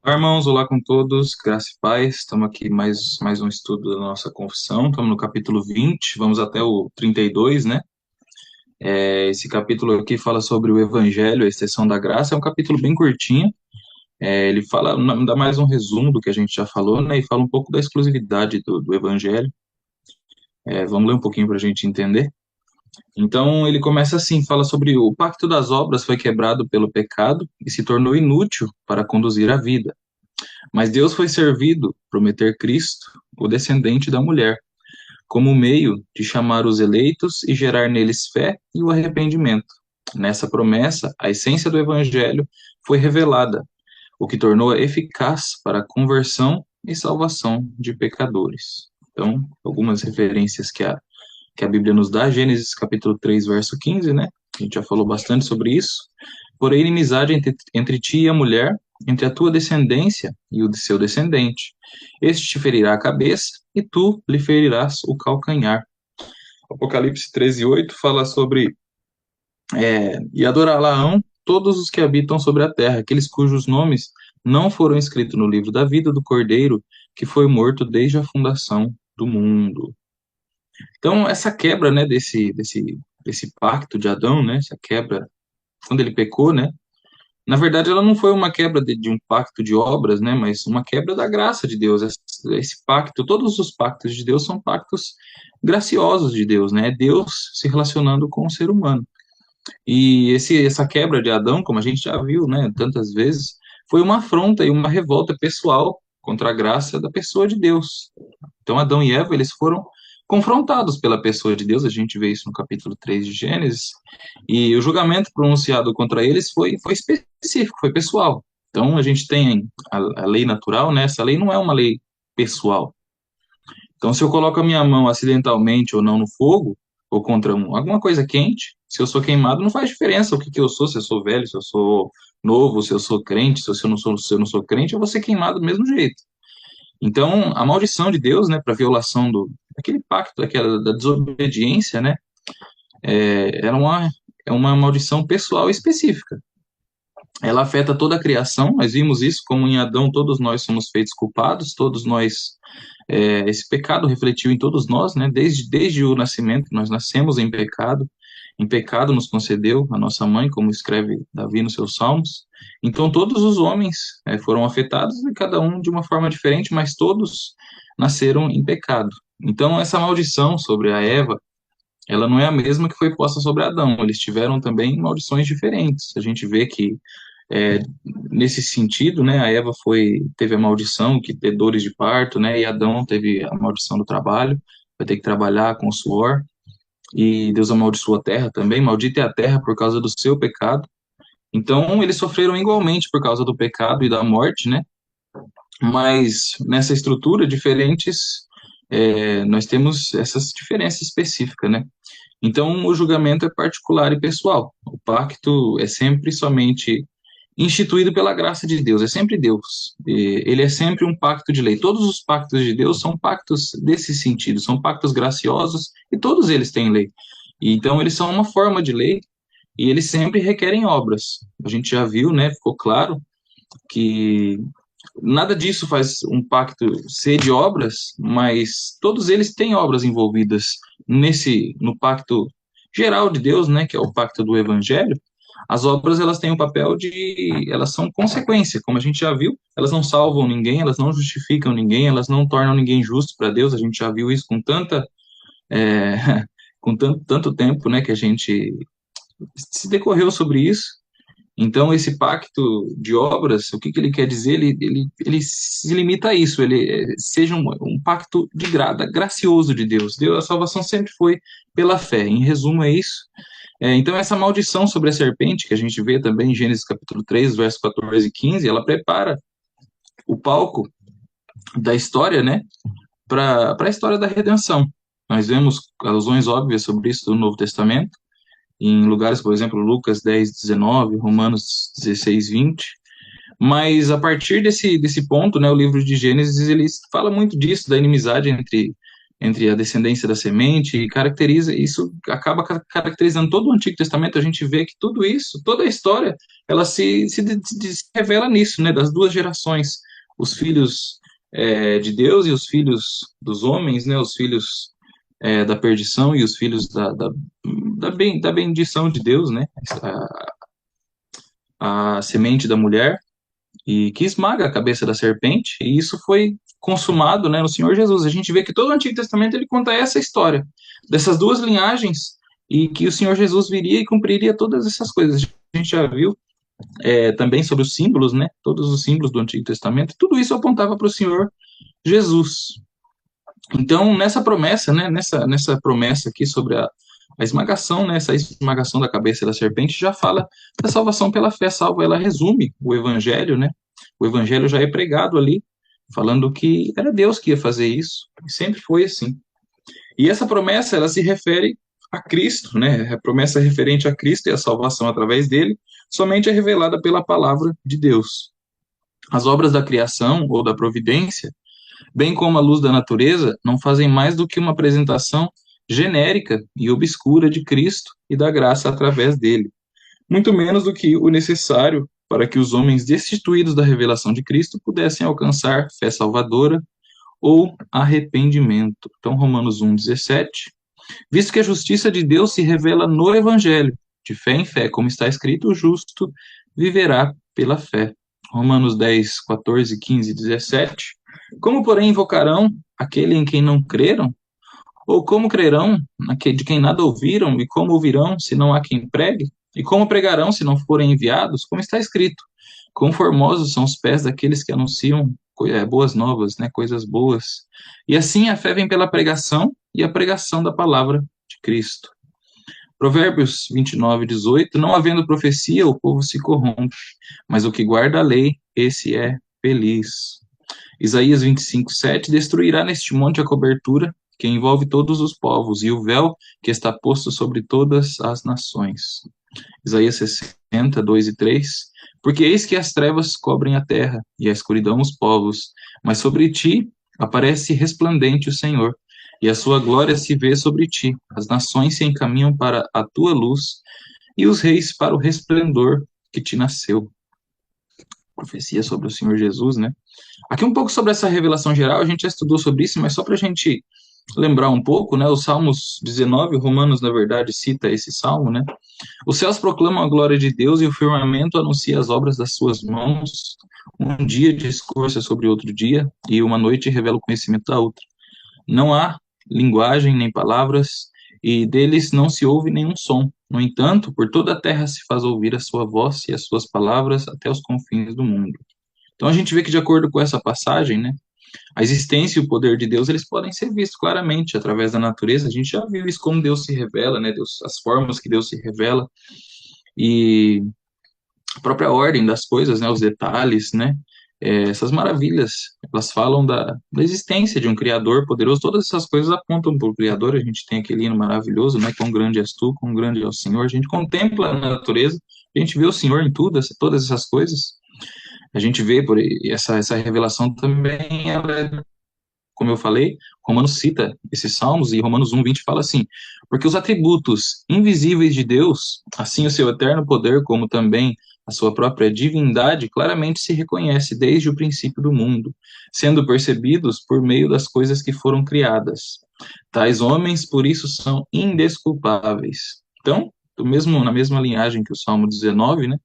Olá, irmãos, olá com todos, graça e paz. Estamos aqui mais um estudo da nossa confissão. Estamos no capítulo 20, vamos até o 32, né? Esse capítulo aqui fala sobre o Evangelho, a extensão da graça. É um capítulo bem curtinho. Ele fala, dá mais um resumo do que a gente já falou, né? E fala um pouco da exclusividade do Evangelho. Vamos ler um pouquinho para a gente entender. Então, ele começa assim, fala sobre o pacto das obras foi quebrado pelo pecado e se tornou inútil para conduzir a vida. Mas Deus foi servido prometer Cristo, o descendente da mulher, como meio de chamar os eleitos e gerar neles fé e o arrependimento. Nessa promessa, a essência do evangelho foi revelada, o que tornou-a eficaz para a conversão e salvação de pecadores. Então, algumas referências que a Bíblia nos dá, Gênesis capítulo 3, verso 15, né? A gente já falou bastante sobre isso. Porém, inimizade entre ti e a mulher, entre a tua descendência e o de seu descendente. Este te ferirá a cabeça, e tu lhe ferirás o calcanhar. Apocalipse 13:8 fala sobre e adorá-la-ão todos os que habitam sobre a terra, aqueles cujos nomes não foram escritos no livro da vida do Cordeiro, que foi morto desde a fundação do mundo. Então, essa quebra, né, desse pacto de Adão, né, essa quebra, quando ele pecou, né, na verdade, ela não foi uma quebra de um pacto de obras, né, mas uma quebra da graça de Deus. Esse pacto, todos os pactos de Deus são pactos graciosos de Deus, né? É Deus se relacionando com o ser humano. E essa quebra de Adão, como a gente já viu, né, tantas vezes, foi uma afronta e uma revolta pessoal contra a graça da pessoa de Deus. Então, Adão e Eva, eles foram confrontados pela pessoa de Deus, a gente vê isso no capítulo 3 de Gênesis, e o julgamento pronunciado contra eles foi específico, foi pessoal. Então, a gente tem a lei natural, né? Essa lei não é uma lei pessoal. Então, se eu coloco a minha mão acidentalmente ou não no fogo, ou contra alguma coisa quente, se eu sou queimado, não faz diferença o que eu sou, se eu sou velho, se eu sou novo, se eu sou crente, se eu não sou crente, eu vou ser queimado do mesmo jeito. Então, a maldição de Deus, né, para violação daquele pacto, daquela da desobediência, né, era uma maldição pessoal específica. Ela afeta toda a criação. Nós vimos isso como em Adão todos nós somos feitos culpados, todos nós esse pecado refletiu em todos nós, né? Desde o nascimento nós nascemos em pecado nos concedeu a nossa mãe, como escreve Davi nos seus Salmos. Então todos os homens foram afetados e cada um de uma forma diferente, mas todos nasceram em pecado. Então essa maldição sobre a Eva, ela não é a mesma que foi posta sobre Adão. Eles tiveram também maldições diferentes. A gente vê que é, nesse sentido, né, a Eva teve a maldição que ter dores de parto, né, e Adão teve a maldição do trabalho, vai ter que trabalhar com suor, e Deus amaldiçoou a terra também, maldita é a terra por causa do seu pecado. Então, eles sofreram igualmente por causa do pecado e da morte, né, mas nessa estrutura diferentes, nós temos essas diferenças específicas, né. Então, o julgamento é particular e pessoal. O pacto é sempre somente instituído pela graça de Deus, é sempre Deus. Ele é sempre um pacto de lei. Todos os pactos de Deus são pactos desse sentido, são pactos graciosos e todos eles têm lei. E então, eles são uma forma de lei e eles sempre requerem obras. A gente já viu, né? Ficou claro que nada disso faz um pacto ser de obras, mas todos eles têm obras envolvidas no pacto geral de Deus, né, que é o pacto do evangelho. As obras, elas têm o papel elas são consequência, como a gente já viu, elas não salvam ninguém, elas não justificam ninguém, elas não tornam ninguém justo para Deus. A gente já viu isso com é, com tanto tempo, né, que a gente se decorreu sobre isso. Então, esse pacto de obras, o que que ele quer dizer? Ele se limita a isso, seja um pacto gracioso de Deus. A salvação sempre foi pela fé. Em resumo, é isso. Então, essa maldição sobre a serpente, que a gente vê também em Gênesis capítulo 3, versos 14 e 15, ela prepara o palco da história, né, para a história da redenção. Nós vemos alusões óbvias sobre isso no Novo Testamento, em lugares, por exemplo, Lucas 10, 19, Romanos 16, 20. Mas a partir desse ponto, né, o livro de Gênesis, ele fala muito disso, da inimizade entre a descendência da semente, e isso acaba caracterizando todo o Antigo Testamento. A gente vê que tudo isso, toda a história ela se revela nisso, né, das duas gerações, os filhos de Deus e os filhos dos homens, né, os filhos da perdição e os filhos da bendição de Deus, né, a semente da mulher, e que esmaga a cabeça da serpente, e isso foi consumado, né, no Senhor Jesus. A gente vê que todo o Antigo Testamento ele conta essa história, dessas duas linhagens, e que o Senhor Jesus viria e cumpriria todas essas coisas. A gente já viu também sobre os símbolos, né, todos os símbolos do Antigo Testamento, tudo isso apontava para o Senhor Jesus. Então, nessa promessa, né, nessa promessa aqui sobre a esmagação, né, essa esmagação da cabeça da serpente já fala da salvação pela fé salva, ela resume o evangelho, né? O evangelho já é pregado ali, falando que era Deus que ia fazer isso, e sempre foi assim. E essa promessa, ela se refere a Cristo, né? A promessa referente a Cristo e a salvação através dele, somente é revelada pela palavra de Deus. As obras da criação ou da providência, bem como a luz da natureza, não fazem mais do que uma apresentação genérica e obscura de Cristo e da graça através dele, muito menos do que o necessário para que os homens destituídos da revelação de Cristo pudessem alcançar fé salvadora ou arrependimento. Então, Romanos 1,17, visto que a justiça de Deus se revela no Evangelho, de fé em fé, como está escrito, o justo viverá pela fé. Romanos 10, 14, 15 e 17. Como, porém, invocarão aquele em quem não creram? Ou como crerão de quem nada ouviram? E como ouvirão se não há quem pregue? E como pregarão se não forem enviados? Como está escrito: quão formosos são os pés daqueles que anunciam boas novas, né, coisas boas. E assim a fé vem pela pregação e a pregação da palavra de Cristo. Provérbios 29, 18, não havendo profecia, o povo se corrompe, mas o que guarda a lei, esse é feliz. Isaías 25, 7, destruirá neste monte a cobertura que envolve todos os povos e o véu que está posto sobre todas as nações. Isaías 60, 2 e 3, porque eis que as trevas cobrem a terra e a escuridão os povos, mas sobre ti aparece resplandente o Senhor, e a sua glória se vê sobre ti. As nações se encaminham para a tua luz, e os reis para o resplendor que te nasceu. Profecia sobre o Senhor Jesus, né? Aqui um pouco sobre essa revelação geral, a gente já estudou sobre isso, mas só para a gente lembrar um pouco, né? O Salmos 19, Romanos, na verdade, cita esse salmo, né? Os céus proclamam a glória de Deus e o firmamento anuncia as obras das suas mãos. Um dia discursa sobre outro dia e uma noite revela o conhecimento da outra. Não há linguagem nem palavras e deles não se ouve nenhum som. No entanto, por toda a terra se faz ouvir a sua voz e as suas palavras até os confins do mundo. Então a gente vê que de acordo com essa passagem, né, a existência e o poder de Deus, eles podem ser vistos claramente através da natureza. A gente já viu isso como Deus se revela, né, Deus, as formas que Deus se revela e a própria ordem das coisas, né, os detalhes, né, essas maravilhas, elas falam da existência de um Criador poderoso. Todas essas coisas apontam para o Criador. A gente tem aquele hino maravilhoso, né, quão grande és tu, quão grande é o Senhor. A gente contempla a natureza, a gente vê o Senhor em tudo, todas essas coisas. A gente vê por essa revelação também, ela é, como eu falei, Romanos cita esses salmos, e Romanos 1:20 fala assim: porque os atributos invisíveis de Deus, assim o seu eterno poder, como também a sua própria divindade, claramente se reconhece desde o princípio do mundo, sendo percebidos por meio das coisas que foram criadas. Tais homens, por isso, são indesculpáveis. Então, na mesma linhagem que o Salmo 19, né?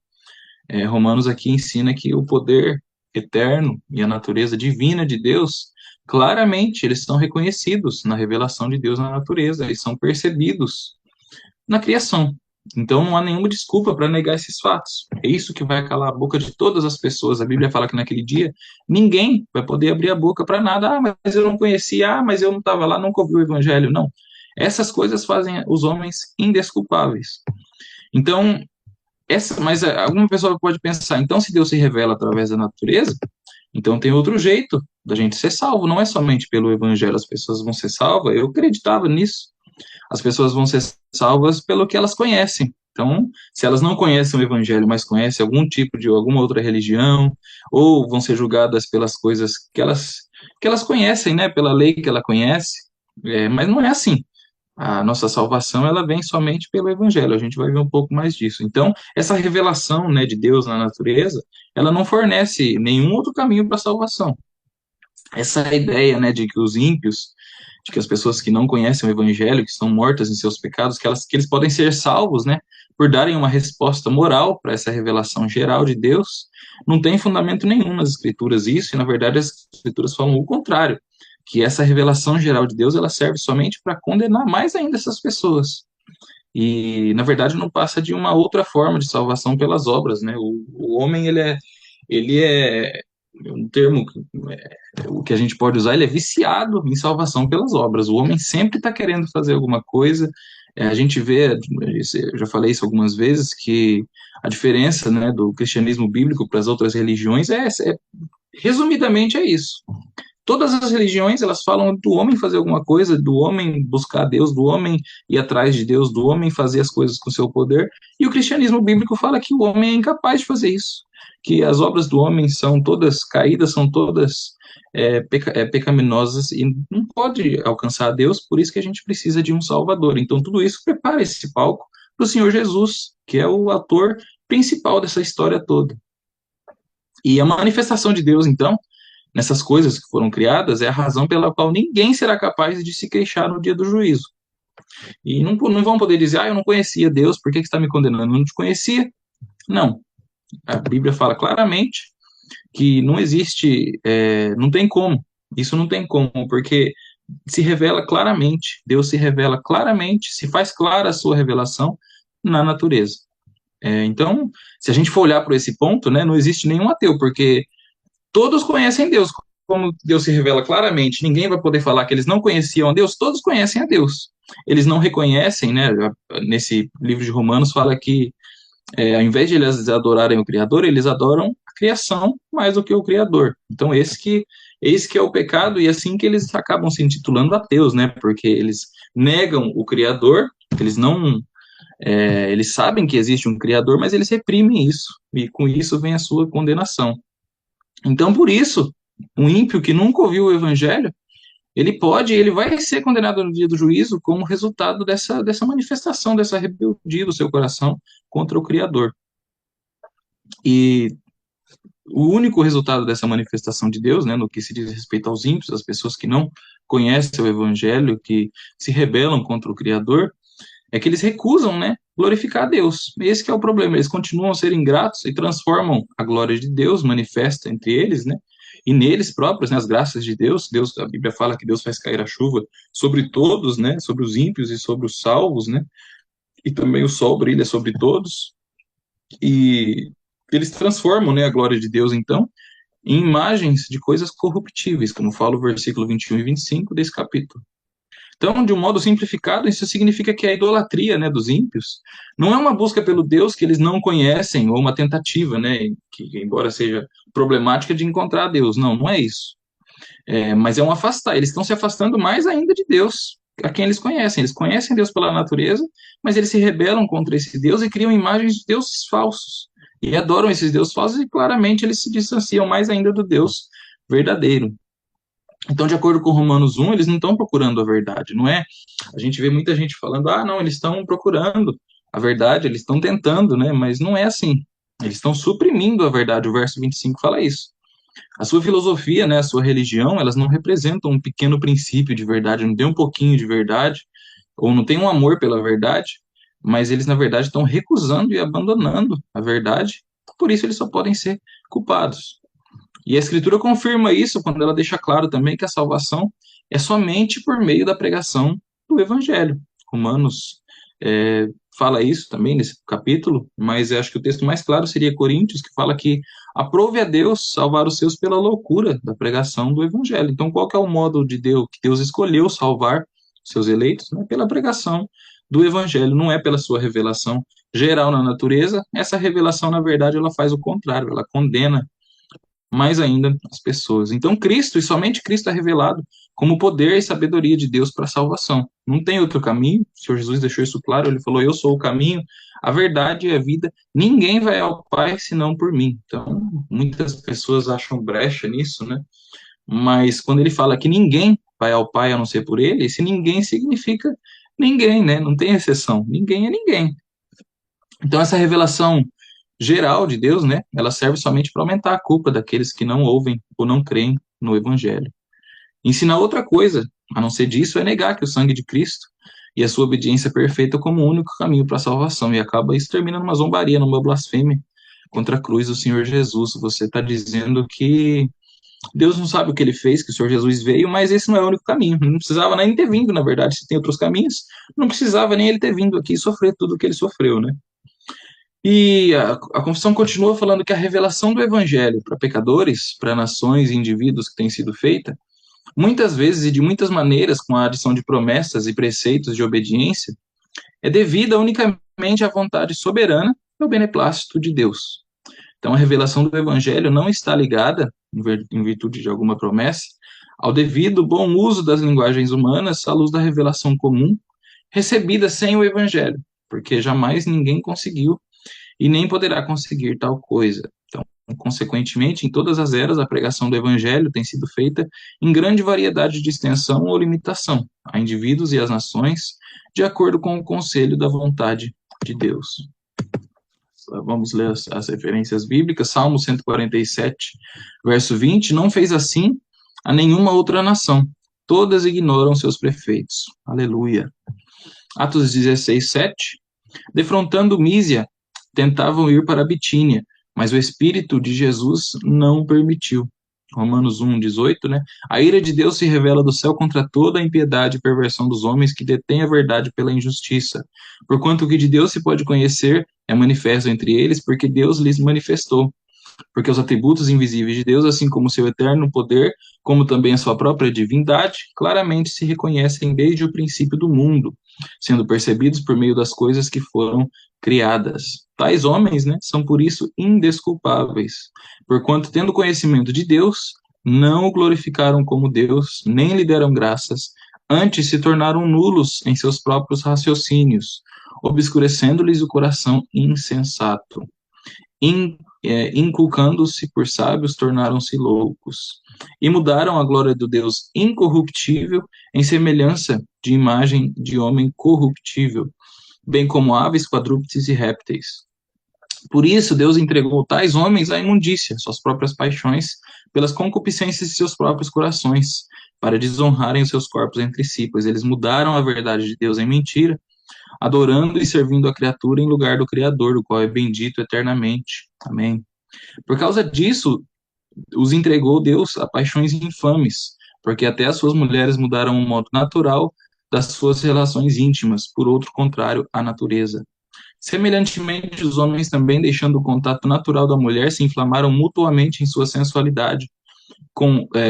Romanos aqui ensina que o poder eterno e a natureza divina de Deus, claramente, eles são reconhecidos na revelação de Deus na natureza, eles são percebidos na criação. Então não há nenhuma desculpa para negar esses fatos. É isso que vai calar a boca de todas as pessoas. A Bíblia fala que naquele dia ninguém vai poder abrir a boca para nada. Ah, mas eu não conhecia, ah, mas eu não estava lá, nunca ouvi o evangelho. Não. Essas coisas fazem os homens indesculpáveis. Então, mas alguma pessoa pode pensar, então se Deus se revela através da natureza, então tem outro jeito da gente ser salvo, não é somente pelo evangelho, as pessoas vão ser salvas, eu acreditava nisso, as pessoas vão ser salvas pelo que elas conhecem. Então, se elas não conhecem o evangelho, mas conhecem algum tipo de alguma outra religião, ou vão ser julgadas pelas coisas que elas conhecem, né, pela lei que ela conhece, mas não é assim. A nossa salvação, ela vem somente pelo Evangelho. A gente vai ver um pouco mais disso. Então, essa revelação, né, de Deus na natureza, ela não fornece nenhum outro caminho para a salvação. Essa ideia, né, de que os ímpios, de que as pessoas que não conhecem o Evangelho, que estão mortas em seus pecados, que eles podem ser salvos, né, por darem uma resposta moral para essa revelação geral de Deus, não tem fundamento nenhum nas Escrituras isso, e na verdade as Escrituras falam o contrário, que essa revelação geral de Deus, ela serve somente para condenar mais ainda essas pessoas. E, na verdade, não passa de uma outra forma de salvação pelas obras, né? O homem, ele é um termo, o que a gente pode usar, ele é viciado em salvação pelas obras. O homem sempre está querendo fazer alguma coisa. A gente vê, eu já falei isso algumas vezes, que a diferença, né, do cristianismo bíblico para as outras religiões resumidamente, é isso. Todas as religiões, elas falam do homem fazer alguma coisa, do homem buscar Deus, do homem ir atrás de Deus, do homem fazer as coisas com seu poder, e o cristianismo bíblico fala que o homem é incapaz de fazer isso, que as obras do homem são todas caídas, são todas pecaminosas e não pode alcançar Deus, por isso que a gente precisa de um Salvador. Então, tudo isso prepara esse palco para o Senhor Jesus, que é o ator principal dessa história toda. E a manifestação de Deus, então, nessas coisas que foram criadas, é a razão pela qual ninguém será capaz de se queixar no dia do juízo. E não vão poder dizer, eu não conhecia Deus, por que que está me condenando? Eu não te conhecia? Não. A Bíblia fala claramente que não existe, não tem como. Isso não tem como, porque se revela claramente, Deus se revela claramente, se faz clara a sua revelação na natureza. Então, se a gente for olhar por esse ponto, né, não existe nenhum ateu, porque todos conhecem Deus, como Deus se revela claramente. Ninguém vai poder falar que eles não conheciam a Deus, todos conhecem a Deus. Eles não reconhecem, né? Nesse livro de Romanos fala que, ao invés de eles adorarem o Criador, eles adoram a criação mais do que o Criador. Então, esse que é o pecado, e é assim que eles acabam se intitulando ateus, né? Porque eles negam o Criador, eles não. Eles sabem que existe um Criador, mas eles reprimem isso, e com isso vem a sua condenação. Então, por isso, um ímpio que nunca ouviu o evangelho, ele vai ser condenado no dia do juízo como resultado dessa manifestação, dessa rebeldia do seu coração contra o Criador. E o único resultado dessa manifestação de Deus, né, no que se diz respeito aos ímpios, as pessoas que não conhecem o evangelho, que se rebelam contra o Criador, é que eles recusam, né, glorificar a Deus. Esse que é o problema, eles continuam a ser ingratos e transformam a glória de Deus manifesta entre eles, né, e neles próprios, né, as graças de Deus. Deus, a Bíblia fala que Deus faz cair a chuva sobre todos, né, sobre os ímpios e sobre os salvos, né, e também o sol brilha sobre todos, e eles transformam, né, a glória de Deus, então, em imagens de coisas corruptíveis, como fala o versículo 21 e 25 desse capítulo. Então, de um modo simplificado, isso significa que a idolatria, né, dos ímpios não é uma busca pelo Deus que eles não conhecem, ou uma tentativa, né, que embora seja problemática, de encontrar Deus. Não, não é isso. Mas é um afastar. Eles estão se afastando mais ainda de Deus, a quem eles conhecem. Eles conhecem Deus pela natureza, mas eles se rebelam contra esse Deus e criam imagens de deuses falsos. E adoram esses deuses falsos e claramente eles se distanciam mais ainda do Deus verdadeiro. Então, de acordo com Romanos 1, eles não estão procurando a verdade, não é? A gente vê muita gente falando, não, eles estão procurando a verdade, eles estão tentando, né? Mas não é assim. Eles estão suprimindo a verdade. O verso 25 fala isso. A sua filosofia, né, a sua religião, elas não representam um pequeno princípio de verdade, não tem um pouquinho de verdade, ou não tem um amor pela verdade, mas eles, na verdade, estão recusando e abandonando a verdade, por isso eles só podem ser culpados. E a Escritura confirma isso quando ela deixa claro também que a salvação é somente por meio da pregação do Evangelho. Romanos fala isso também nesse capítulo, mas eu acho que o texto mais claro seria Coríntios, que fala que aprove a Deus salvar os seus pela loucura da pregação do Evangelho. Então, qual que é o modo de Deus que Deus escolheu salvar seus eleitos? Né? Pela pregação do Evangelho, não é pela sua revelação geral na natureza. Essa revelação, na verdade, ela faz o contrário, ela condena mais ainda as pessoas. Então, Cristo, e somente Cristo é revelado como poder e sabedoria de Deus para a salvação. Não tem outro caminho. O Senhor Jesus deixou isso claro, ele falou: eu sou o caminho, a verdade e a vida. Ninguém vai ao Pai senão por mim. Então, muitas pessoas acham brecha nisso, né? Mas quando ele fala que ninguém vai ao Pai a não ser por ele, esse ninguém significa Ninguém, né? Não tem exceção. Ninguém é ninguém. Então, essa revelação geral de Deus, né? Ela serve somente para aumentar a culpa daqueles que não ouvem ou não creem no Evangelho. Ensinar outra coisa, a não ser disso, é negar que o sangue de Cristo e a sua obediência perfeita como o único caminho para a salvação. E acaba isso terminando numa zombaria, numa blasfêmia contra a cruz do Senhor Jesus. Você está dizendo que Deus não sabe o que ele fez, que o Senhor Jesus veio, mas esse não é o único caminho. Não precisava nem ter vindo, na verdade, se tem outros caminhos, não precisava nem ele ter vindo aqui e sofrer tudo o que ele sofreu, né? E a confissão continua falando que a revelação do evangelho para pecadores, para nações e indivíduos que tem sido feita, muitas vezes e de muitas maneiras, com a adição de promessas e preceitos de obediência, é devida unicamente à vontade soberana e ao beneplácito de Deus. Então, a revelação do Evangelho não está ligada, em virtude de alguma promessa, ao devido bom uso das linguagens humanas à luz da revelação comum recebida sem o Evangelho, porque jamais ninguém conseguiu e nem poderá conseguir tal coisa. Então, consequentemente, em todas as eras, a pregação do Evangelho tem sido feita em grande variedade de extensão ou limitação, a indivíduos e às nações, de acordo com o conselho da vontade de Deus. Vamos ler as referências bíblicas. Salmo 147, verso 20: não fez assim a nenhuma outra nação, todas ignoram seus prefeitos. Aleluia. Atos 16, 7: defrontando Mísia, tentavam ir para a Bitínia, mas o Espírito de Jesus não permitiu. Romanos 1, 18, né? A ira de Deus se revela do céu contra toda a impiedade e perversão dos homens que detêm a verdade pela injustiça. Porquanto o que de Deus se pode conhecer é manifesto entre eles, porque Deus lhes manifestou. Porque os atributos invisíveis de Deus, assim como seu eterno poder, como também a sua própria divindade, claramente se reconhecem desde o princípio do mundo, sendo percebidos por meio das coisas que foram criadas. Tais homens, né, são por isso indesculpáveis, porquanto, tendo conhecimento de Deus, não o glorificaram como Deus, nem lhe deram graças, antes se tornaram nulos em seus próprios raciocínios, obscurecendo-lhes o coração insensato. Inculcando-se por sábios, tornaram-se loucos, e mudaram a glória do Deus incorruptível em semelhança de imagem de homem corruptível, bem como aves, quadrúpedes e répteis. Por isso, Deus entregou tais homens à imundícia, suas próprias paixões, pelas concupiscências de seus próprios corações, para desonrarem os seus corpos entre si, pois eles mudaram a verdade de Deus em mentira, adorando e servindo a criatura em lugar do Criador, o qual é bendito eternamente. Amém. Por causa disso, os entregou Deus a paixões infames, porque até as suas mulheres mudaram o modo natural das suas relações íntimas, por outro contrário à natureza. Semelhantemente, os homens também, deixando o contato natural da mulher, se inflamaram mutuamente em sua sensualidade,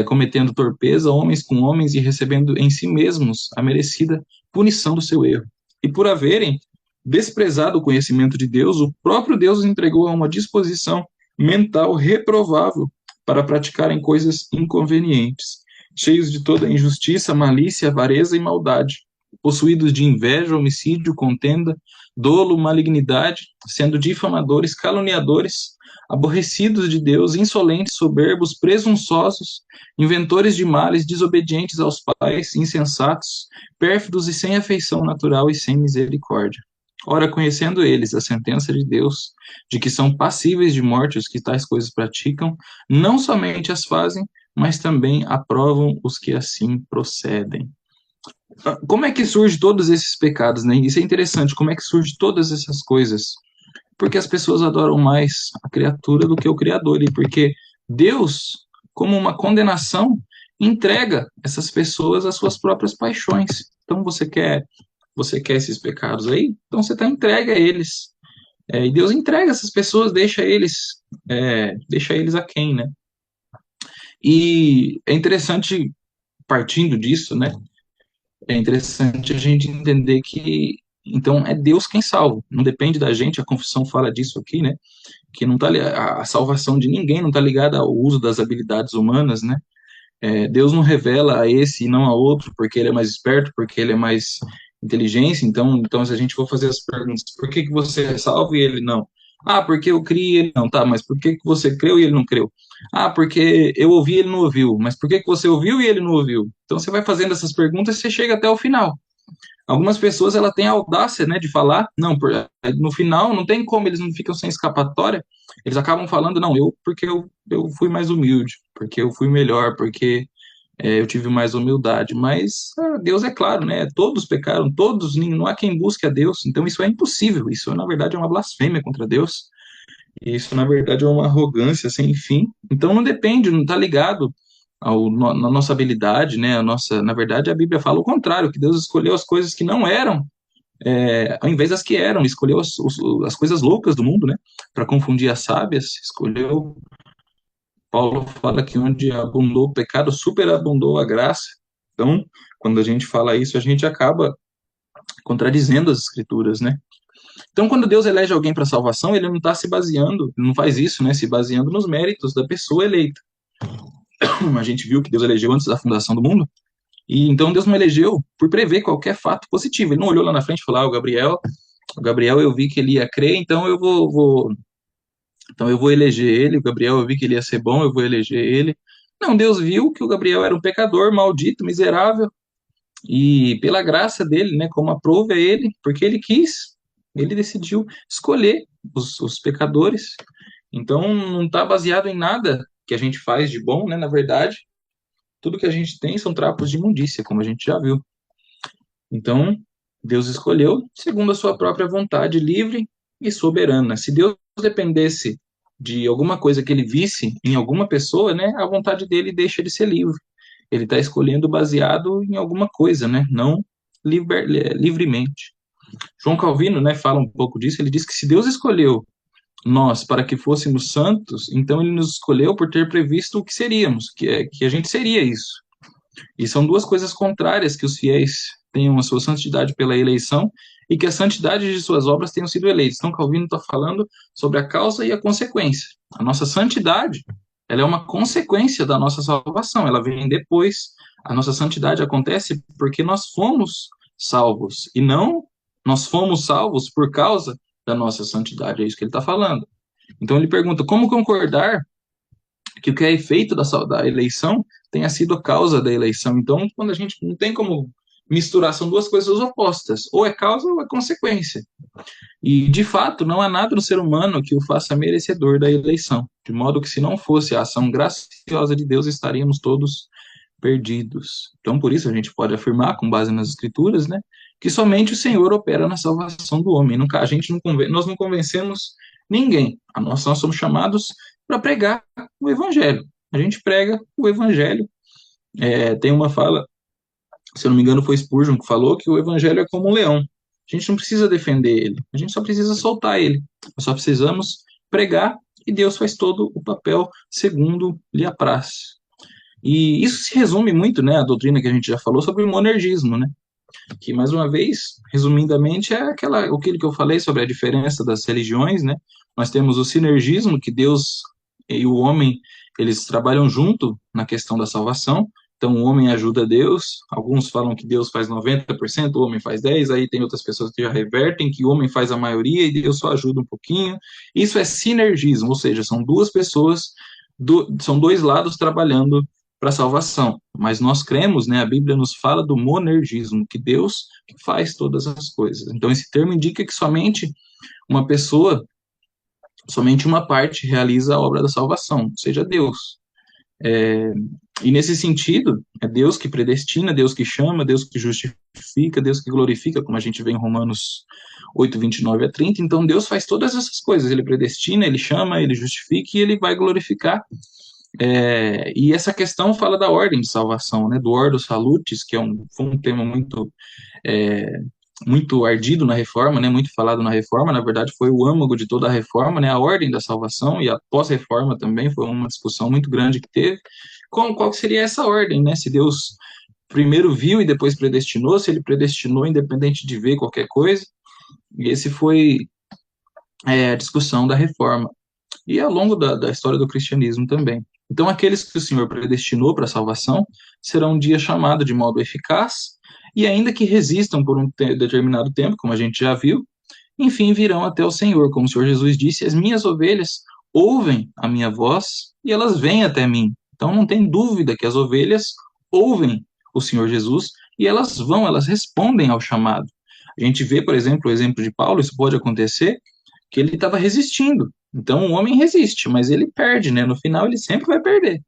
cometendo torpeza homens com homens e recebendo em si mesmos a merecida punição do seu erro. E por haverem desprezado o conhecimento de Deus, o próprio Deus os entregou a uma disposição mental reprovável para praticarem coisas inconvenientes, cheios de toda injustiça, malícia, avareza e maldade, possuídos de inveja, homicídio, contenda, dolo, malignidade, sendo difamadores, caluniadores, aborrecidos de Deus, insolentes, soberbos, presunçosos, inventores de males, desobedientes aos pais, insensatos, pérfidos e sem afeição natural e sem misericórdia. Ora, conhecendo eles a sentença de Deus, de que são passíveis de morte os que tais coisas praticam, não somente as fazem, mas também aprovam os que assim procedem. Como é que surge todos esses pecados, né? Isso é interessante, como é que surge todas essas coisas? Porque as pessoas adoram mais a criatura do que o Criador, e porque Deus, como uma condenação, entrega essas pessoas às suas próprias paixões. Então você quer esses pecados aí? Então você está entregue a eles. E Deus entrega essas pessoas, deixa eles a quem, né? E é interessante, partindo disso, né? É interessante a gente entender que então é Deus quem salva, não depende da gente. A confissão fala disso aqui, né? Que não tá a salvação de ninguém não está ligada ao uso das habilidades humanas, né? Deus não revela a esse e não a outro porque ele é mais esperto, porque ele é mais inteligente. Então se a gente for fazer as perguntas, por que que você é salvo e ele não? Ah, porque eu criei e ele não. Tá, mas por que que você creu e ele não creu? Ah, porque eu ouvi e ele não ouviu. Mas por que que você ouviu e ele não ouviu? Então você vai fazendo essas perguntas e você chega até o final. Algumas pessoas ela têm a audácia, né, de falar, não, no final não tem como, eles não ficam sem escapatória, eles acabam falando, não, porque eu fui mais humilde, porque eu fui melhor, porque eu tive mais humildade, mas Deus é claro, né, todos pecaram, todos, não há quem busque a Deus, então isso é impossível, isso na verdade é uma blasfêmia contra Deus, isso na verdade é uma arrogância sem fim, então não depende, não está ligado na nossa habilidade, né, na verdade a Bíblia fala o contrário, que Deus escolheu as coisas que não eram ao invés das que eram, escolheu as coisas loucas do mundo, né, para confundir as sábias, escolheu. Paulo fala que onde abundou o pecado, superabundou a graça. Então, quando a gente fala isso, a gente acaba contradizendo as escrituras, né? Então, quando Deus elege alguém para salvação, ele não está se baseando, não faz isso, né, se baseando nos méritos da pessoa eleita. A gente viu que Deus elegeu antes da fundação do mundo, e então Deus não elegeu por prever qualquer fato positivo. Ele não olhou lá na frente e falou: o Gabriel eu vi que ele ia crer, então então eu vou eleger ele. O Gabriel eu vi que ele ia ser bom, eu vou eleger ele. Não, Deus viu que o Gabriel era um pecador, maldito, miserável, e pela graça dele, né, como aprove a ele, porque ele quis, ele decidiu escolher os pecadores. Então não está baseado em nada que a gente faz de bom, né? Na verdade, tudo que a gente tem são trapos de imundícia, como a gente já viu. Então, Deus escolheu segundo a sua própria vontade livre e soberana. Se Deus dependesse de alguma coisa que ele visse em alguma pessoa, né, a vontade dele deixa de ser livre. Ele está escolhendo baseado em alguma coisa, né, não livremente. João Calvino, né, fala um pouco disso. Ele diz que se Deus escolheu nós para que fôssemos santos, então ele nos escolheu por ter previsto o que seríamos, que a gente seria isso. E são duas coisas contrárias, que os fiéis tenham a sua santidade pela eleição e que a santidade de suas obras tenham sido eleitos. Então, Calvino está falando sobre a causa e a consequência. A nossa santidade, ela é uma consequência da nossa salvação, ela vem depois. A nossa santidade acontece porque nós fomos salvos, e não nós fomos salvos por causa da nossa santidade, é isso que ele está falando. Então ele pergunta, como concordar que o que é efeito da eleição tenha sido a causa da eleição. Então, quando a gente não tem como misturar, são duas coisas opostas, ou é causa ou é consequência. E, de fato, não há nada no ser humano que o faça merecedor da eleição, de modo que, se não fosse a ação graciosa de Deus, estaríamos todos perdidos. Então, por isso, a gente pode afirmar, com base nas Escrituras, né, que somente o Senhor opera na salvação do homem. Nunca, nós não convencemos ninguém. Nós somos chamados para pregar o Evangelho. A gente prega o Evangelho. Tem uma fala, se eu não me engano, foi Spurgeon que falou que o Evangelho é como um leão. A gente não precisa defender ele, a gente só precisa soltar ele. Nós só precisamos pregar e Deus faz todo o papel segundo lhe apraz. E isso se resume muito, né, a doutrina que a gente já falou sobre o monergismo, né, que, mais uma vez, resumidamente, é aquilo que eu falei sobre a diferença das religiões, né, nós temos o sinergismo, que Deus e o homem, eles trabalham junto na questão da salvação, então o homem ajuda Deus, alguns falam que Deus faz 90%, o homem faz 10%, aí tem outras pessoas que já revertem, que o homem faz a maioria e Deus só ajuda um pouquinho. Isso é sinergismo, ou seja, são duas pessoas, são dois lados trabalhando para a salvação. Mas nós cremos, né, a Bíblia nos fala do monergismo, que Deus faz todas as coisas. Então esse termo indica que somente uma pessoa, somente uma parte realiza a obra da salvação, seja Deus. E nesse sentido, é Deus que predestina, Deus que chama, Deus que justifica, Deus que glorifica, como a gente vê em Romanos 8, 29 a 30. Então Deus faz todas essas coisas, ele predestina, ele chama, ele justifica e ele vai glorificar. E essa questão fala da ordem de salvação, né, do Ordo Salutis, que foi um tema é, muito ardido na Reforma, né, muito falado na Reforma. Na verdade foi o âmago de toda a Reforma, né, a ordem da salvação, e a pós-Reforma também foi uma discussão muito grande que teve, qual seria essa ordem, né, se Deus primeiro viu e depois predestinou, se ele predestinou independente de ver qualquer coisa, e esse foi a discussão da Reforma, e ao longo da história do cristianismo também. Então, aqueles que o Senhor predestinou para a salvação serão um dia chamados de modo eficaz, e ainda que resistam por um determinado tempo, como a gente já viu, enfim, virão até o Senhor. Como o Senhor Jesus disse, as minhas ovelhas ouvem a minha voz e elas vêm até mim. Então, não tem dúvida que as ovelhas ouvem o Senhor Jesus e elas vão, elas respondem ao chamado. A gente vê, por exemplo, o exemplo de Paulo, isso pode acontecer, que ele estava resistindo. Então o homem resiste, mas ele perde, né? No final ele sempre vai perder.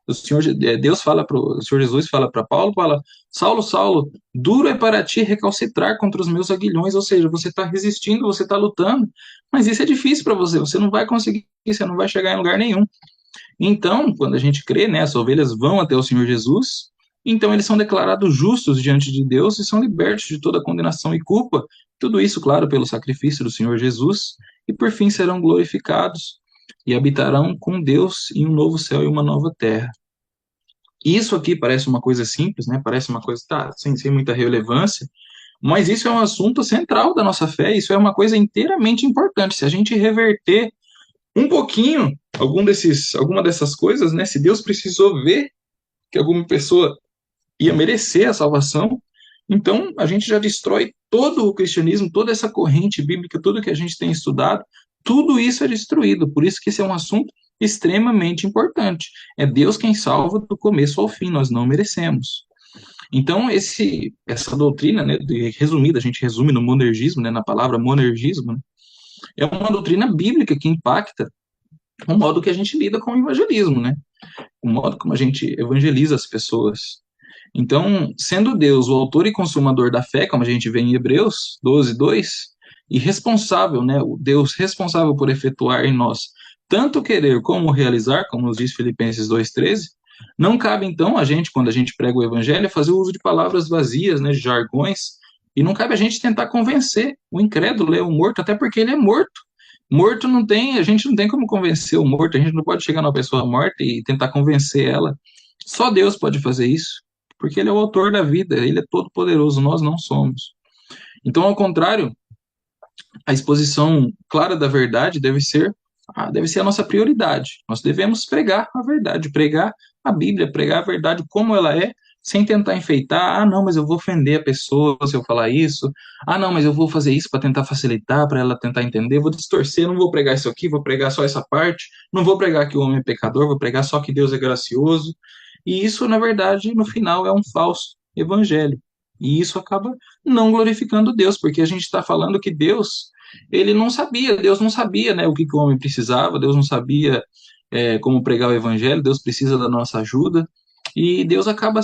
O Senhor, Deus fala para o Senhor Jesus fala para Paulo, fala, Saulo, Saulo, duro é para ti recalcitrar contra os meus aguilhões, ou seja, você está resistindo, você está lutando, mas isso é difícil para você, você não vai conseguir, você não vai chegar em lugar nenhum. Então, quando a gente crê, né, as ovelhas vão até o Senhor Jesus, então eles são declarados justos diante de Deus e são libertos de toda condenação e culpa. Tudo isso, claro, pelo sacrifício do Senhor Jesus, e por fim serão glorificados e habitarão com Deus em um novo céu e uma nova terra. Isso aqui parece uma coisa simples, né? Parece uma coisa tá, sem muita relevância, mas isso é um assunto central da nossa fé, isso é uma coisa inteiramente importante. Se a gente reverter um pouquinho alguma dessas coisas, né? Se Deus precisou ver que alguma pessoa ia merecer a salvação, então a gente já destrói todo o cristianismo, toda essa corrente bíblica, tudo que a gente tem estudado, tudo isso é destruído. Por isso que esse é um assunto extremamente importante. É Deus quem salva do começo ao fim, nós não merecemos. Então, essa doutrina, né, resumida, a gente resume no monergismo, né, na palavra monergismo, né, é uma doutrina bíblica que impacta o modo que a gente lida com o evangelismo, né? O modo como a gente evangeliza as pessoas. Então, sendo Deus o autor e consumador da fé, como a gente vê em Hebreus 12, 2, e responsável, né? O Deus responsável por efetuar em nós tanto querer como realizar, como nos diz Filipenses 2,13, não cabe então a gente, quando a gente prega o evangelho, fazer uso de palavras vazias, né, de jargões, e não cabe a gente tentar convencer o incrédulo, o morto, até porque ele é morto. Morto não tem, a gente não tem como convencer o morto, a gente não pode chegar numa pessoa morta e tentar convencer ela. Só Deus pode fazer isso, porque ele é o autor da vida, ele é todo poderoso, nós não somos. Então, ao contrário, a exposição clara da verdade deve ser a nossa prioridade. Nós devemos pregar a verdade, pregar a Bíblia, pregar a verdade como ela é, sem tentar enfeitar. Ah, não, mas eu vou ofender a pessoa se eu falar isso. Ah, não, mas eu vou fazer isso para tentar facilitar, para ela tentar entender. Vou distorcer, não vou pregar isso aqui, vou pregar só essa parte. Não vou pregar que o homem é pecador, vou pregar só que Deus é gracioso. E isso, na verdade, no final é um falso evangelho. E isso acaba não glorificando Deus, porque a gente está falando que Deus não sabia, né, o que o homem precisava, Deus não sabia como pregar o evangelho, Deus precisa da nossa ajuda, e Deus acaba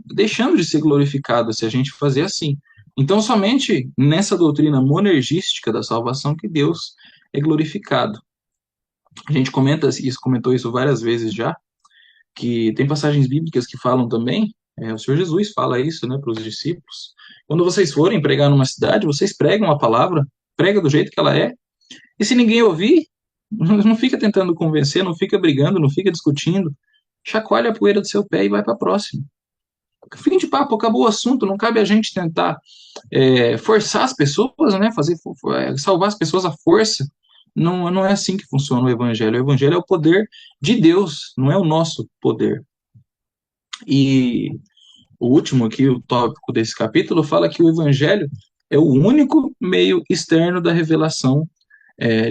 deixando de ser glorificado se a gente fazer assim. Então, somente nessa doutrina monergística da salvação que Deus é glorificado. A gente comentou isso várias vezes já, que tem passagens bíblicas que falam também, o Senhor Jesus fala isso, né, para os discípulos. Quando vocês forem pregar numa cidade, vocês pregam a palavra, prega do jeito que ela é, e se ninguém ouvir, não fica tentando convencer, não fica brigando, não fica discutindo, chacoalha a poeira do seu pé e vai para a próxima. Fim de papo, acabou o assunto, não cabe a gente tentar forçar as pessoas, né, salvar as pessoas à força. Não, não é assim que funciona o evangelho. O evangelho é o poder de Deus, não é o nosso poder. E o último aqui, o tópico desse capítulo, fala que o evangelho é o único meio externo da revelação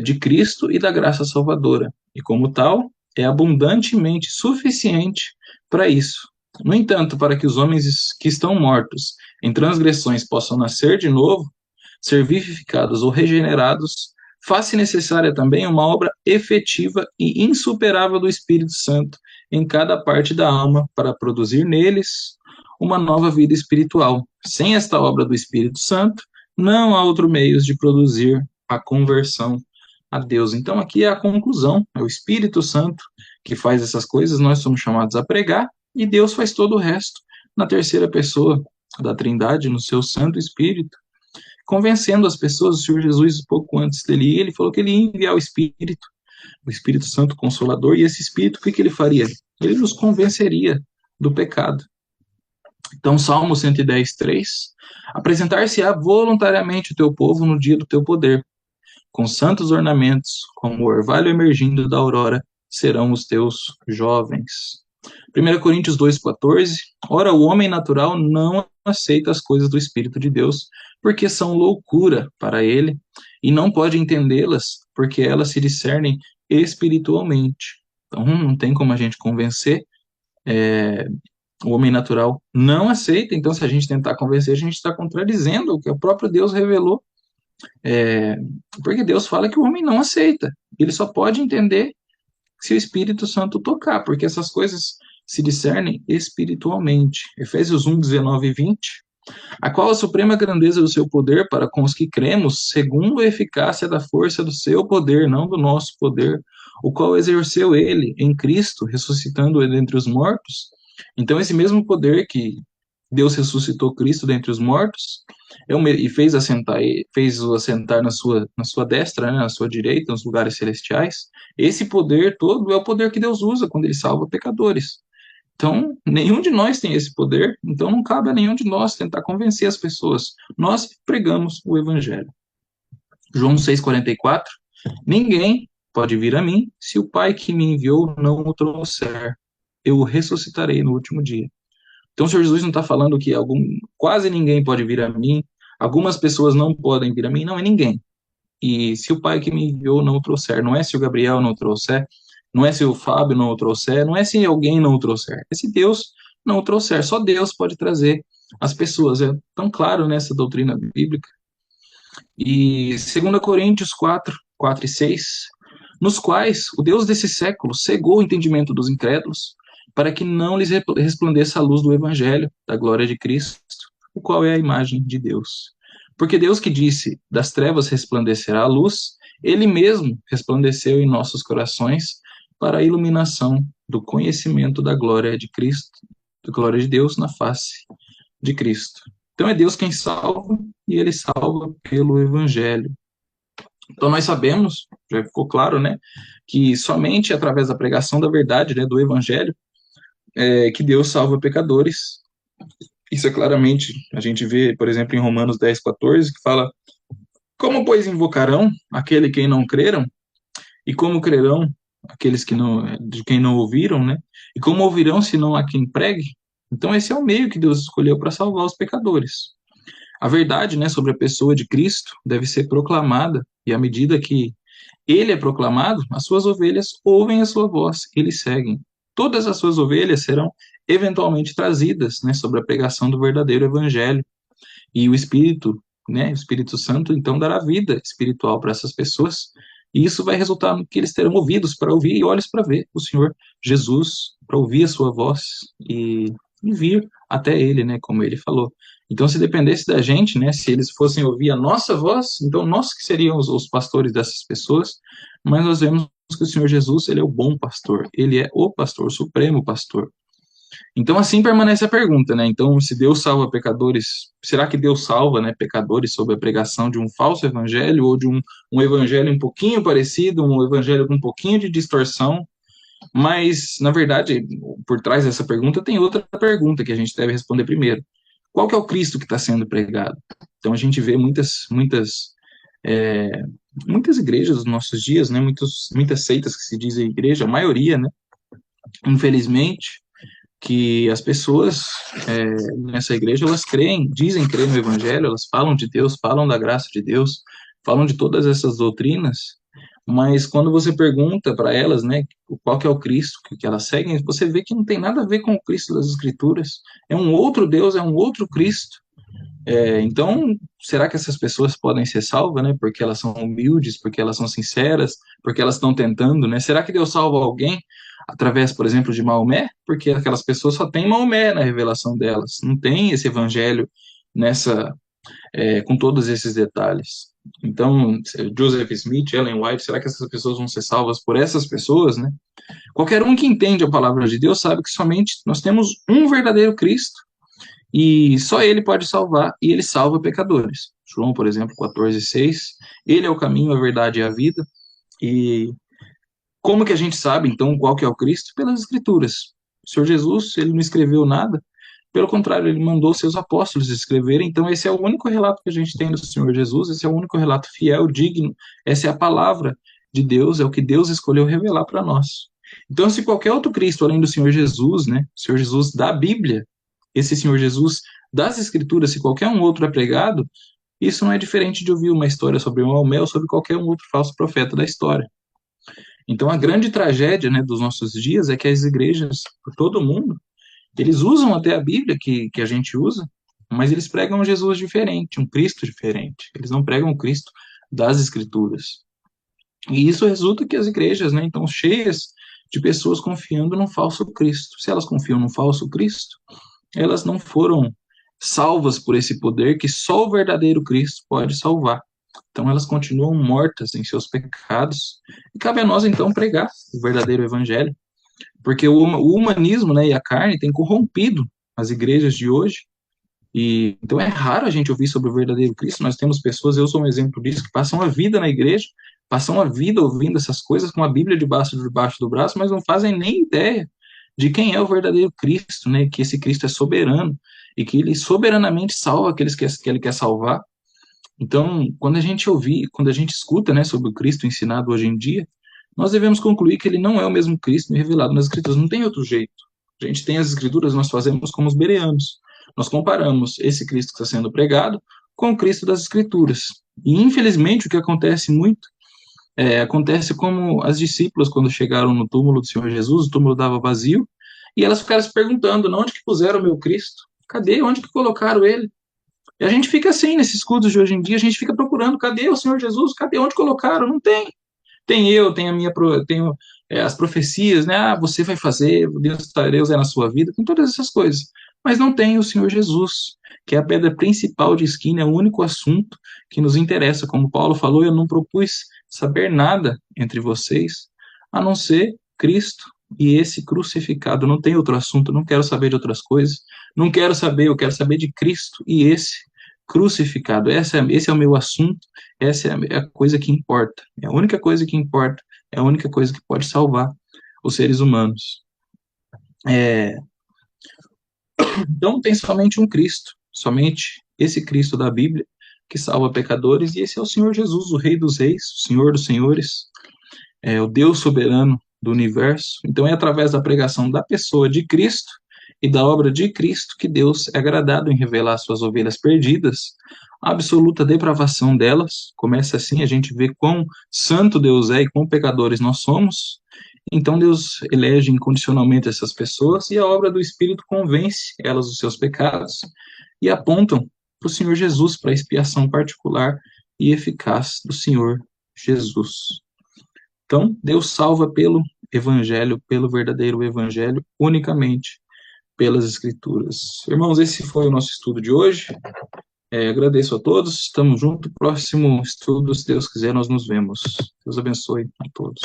de Cristo e da graça salvadora. E como tal, é abundantemente suficiente para isso. No entanto, para que os homens que estão mortos em transgressões possam nascer de novo, ser vivificados ou regenerados, faz-se necessária também uma obra efetiva e insuperável do Espírito Santo em cada parte da alma para produzir neles uma nova vida espiritual. Sem esta obra do Espírito Santo, não há outro meio de produzir a conversão a Deus. Então, aqui é a conclusão: é o Espírito Santo que faz essas coisas, nós somos chamados a pregar, e Deus faz todo o resto na terceira pessoa da Trindade, no seu Santo Espírito, convencendo as pessoas. O Senhor Jesus, pouco antes dele ir, ele falou que ele ia enviar o Espírito Santo Consolador, e esse Espírito, o que ele faria? Ele nos convenceria do pecado. Então, Salmo 110, 3, apresentar-se-á voluntariamente o teu povo no dia do teu poder, com santos ornamentos, como o orvalho emergindo da aurora, serão os teus jovens. 1 Coríntios 2,14, ora, o homem natural não aceita as coisas do Espírito de Deus, porque são loucura para ele, e não pode entendê-las, porque elas se discernem espiritualmente. Então, não tem como a gente convencer O homem natural não aceita, então se a gente tentar convencer, a gente está contradizendo o que o próprio Deus revelou, é, porque Deus fala que o homem não aceita, ele só pode entender se o Espírito Santo tocar, porque essas coisas se discernem espiritualmente. Efésios 1, 19 e 20. A qual a suprema grandeza do seu poder para com os que cremos, segundo a eficácia da força do seu poder, não do nosso poder, o qual exerceu ele em Cristo, ressuscitando ele dentre os mortos. Então, esse mesmo poder que Deus ressuscitou Cristo dentre os mortos e fez-o assentar na sua destra, né, na sua direita, nos lugares celestiais. Esse poder todo é o poder que Deus usa quando ele salva pecadores. Então, nenhum de nós tem esse poder, então não cabe a nenhum de nós tentar convencer as pessoas. Nós pregamos o evangelho. João 6,44, ninguém pode vir a mim se o Pai que me enviou não o trouxer. Eu o ressuscitarei no último dia. Então, o Senhor Jesus não está falando que quase ninguém pode vir a mim, algumas pessoas não podem vir a mim, não é ninguém. E se o Pai que me enviou não o trouxer, não é se o Gabriel não o trouxer, não é se o Fábio não o trouxer, não é se alguém não o trouxer, é se Deus não o trouxer. Só Deus pode trazer as pessoas. É tão claro nessa doutrina bíblica. E 2 Coríntios 4, 4 e 6, nos quais o Deus desse século cegou o entendimento dos incrédulos, para que não lhes resplandeça a luz do Evangelho, da glória de Cristo, o qual é a imagem de Deus. Porque Deus que disse, das trevas resplandecerá a luz, ele mesmo resplandeceu em nossos corações para a iluminação do conhecimento da glória de Cristo, da glória de Deus na face de Cristo. Então é Deus quem salva e ele salva pelo Evangelho. Então nós sabemos, já ficou claro, né, que somente através da pregação da verdade, né, do Evangelho, que Deus salva pecadores. Isso é claramente, a gente vê, por exemplo, em Romanos 10, 14, que fala: como, pois, invocarão aquele quem não creram? E como crerão aqueles de quem não ouviram, né? E como ouvirão se não há quem pregue? Então esse é o meio que Deus escolheu para salvar os pecadores. A verdade, né, sobre a pessoa de Cristo deve ser proclamada, e à medida que ele é proclamado, as suas ovelhas ouvem a sua voz e lhe seguem. Todas as suas ovelhas serão eventualmente trazidas, né, sobre a pregação do verdadeiro evangelho. E o Espírito, né, o Espírito Santo, então dará vida espiritual para essas pessoas. E isso vai resultar no que eles terão ouvidos para ouvir e olhos para ver o Senhor Jesus, para ouvir a sua voz e vir até ele, né, como ele falou. Então, se dependesse da gente, né, se eles fossem ouvir a nossa voz, então nós que seríamos os pastores dessas pessoas, mas nós vemos que o Senhor Jesus, ele é o bom pastor, ele é o pastor, o supremo pastor. Então, assim permanece a pergunta, né? Então, se Deus salva pecadores, será que Deus salva, né, pecadores sob a pregação de um falso evangelho ou de um evangelho um pouquinho parecido, um evangelho com um pouquinho de distorção? Mas, na verdade, por trás dessa pergunta tem outra pergunta que a gente deve responder primeiro. Qual que é o Cristo que está sendo pregado? Então, a gente vê é, muitas igrejas dos nossos dias, né? Muitas seitas que se dizem igreja, a maioria, né? Infelizmente, que as pessoas nessa igreja, elas creem, dizem crer no evangelho, elas falam de Deus, falam da graça de Deus, falam de todas essas doutrinas, mas quando você pergunta para elas, né, qual que é o Cristo que elas seguem, você vê que não tem nada a ver com o Cristo das Escrituras, é um outro Deus, é um outro Cristo. Então, será que essas pessoas podem ser salvas, né, porque elas são humildes, porque elas são sinceras, porque elas estão tentando, né? Será que Deus salva alguém através, por exemplo, de Maomé? Porque aquelas pessoas só têm Maomé na revelação delas, não tem esse evangelho nessa, com todos esses detalhes. Então, Joseph Smith, Ellen White, será que essas pessoas vão ser salvas por essas pessoas, né? Qualquer um que entende a palavra de Deus sabe que somente nós temos um verdadeiro Cristo e só ele pode salvar, e ele salva pecadores. João, por exemplo, 14,6, ele é o caminho, a verdade e a vida. E como que a gente sabe, então, qual que é o Cristo? Pelas Escrituras. O Senhor Jesus, ele não escreveu nada, pelo contrário, ele mandou seus apóstolos escreverem, então esse é o único relato que a gente tem do Senhor Jesus, esse é o único relato fiel, digno, essa é a palavra de Deus, é o que Deus escolheu revelar para nós. Então, se qualquer outro Cristo, além do Senhor Jesus, né, o Senhor Jesus da Bíblia, esse Senhor Jesus das Escrituras, se qualquer um outro é pregado, isso não é diferente de ouvir uma história sobre Maomé ou sobre qualquer um outro falso profeta da história. Então, a grande tragédia, né, dos nossos dias é que as igrejas, por todo o mundo, Eles usam até a Bíblia que a gente usa, mas eles pregam um Jesus diferente, um Cristo diferente. Eles não pregam o Cristo das Escrituras. E isso resulta que as igrejas, né, estão cheias de pessoas confiando num falso Cristo. Se elas confiam num falso Cristo, elas não foram salvas por esse poder que só o verdadeiro Cristo pode salvar. Então elas continuam mortas em seus pecados. E cabe a nós então pregar o verdadeiro evangelho, porque o humanismo, né, e a carne têm corrompido as igrejas de hoje. E então é raro a gente ouvir sobre o verdadeiro Cristo. Nós temos pessoas, eu sou um exemplo disso, que passam a vida na igreja, passam a vida ouvindo essas coisas com a Bíblia debaixo do braço, mas não fazem nem ideia de quem é o verdadeiro Cristo, né? Que esse Cristo é soberano e que ele soberanamente salva aqueles que ele quer salvar. Então, quando a gente escuta, né, sobre o Cristo ensinado hoje em dia, nós devemos concluir que ele não é o mesmo Cristo revelado nas Escrituras. Não tem outro jeito. A gente tem as Escrituras, nós fazemos como os bereanos. Nós comparamos esse Cristo que está sendo pregado com o Cristo das Escrituras. E, infelizmente, o que acontece muito acontece como as discípulas, quando chegaram no túmulo do Senhor Jesus, o túmulo estava vazio, e elas ficaram se perguntando: onde que puseram o meu Cristo? Cadê? Onde que colocaram ele? E a gente fica assim, nesses cultos de hoje em dia, a gente fica procurando: cadê o Senhor Jesus? Cadê? Onde colocaram? Não tem. Tem a minha, tenho as profecias, né? Ah, você vai fazer, Deus é na sua vida, tem todas essas coisas. Mas não tem o Senhor Jesus, que é a pedra principal de esquina, é o único assunto que nos interessa. Como Paulo falou, eu não propus saber nada entre vocês, a não ser Cristo e esse crucificado. Não tem outro assunto, não quero saber de outras coisas, não quero saber, eu quero saber de Cristo e esse crucificado. Esse é o meu assunto, essa é a coisa que importa. É a única coisa que importa, é a única coisa que pode salvar os seres humanos. É, então tem somente um Cristo, somente esse Cristo da Bíblia que salva pecadores, e esse é o Senhor Jesus, o Rei dos Reis, o Senhor dos Senhores, o Deus soberano do universo. Então é através da pregação da pessoa de Cristo e da obra de Cristo que Deus é agradado em revelar suas ovelhas perdidas, a absoluta depravação delas. Começa assim, a gente vê quão santo Deus é e quão pecadores nós somos. Então Deus elege incondicionalmente essas pessoas, e a obra do Espírito convence elas dos seus pecados e apontam para o Senhor Jesus, para a expiação particular e eficaz do Senhor Jesus. Então, Deus salva pelo Evangelho, pelo verdadeiro Evangelho, unicamente pelas Escrituras. Irmãos, esse foi o nosso estudo de hoje. Agradeço a todos, estamos juntos. Próximo estudo, se Deus quiser, nós nos vemos. Deus abençoe a todos.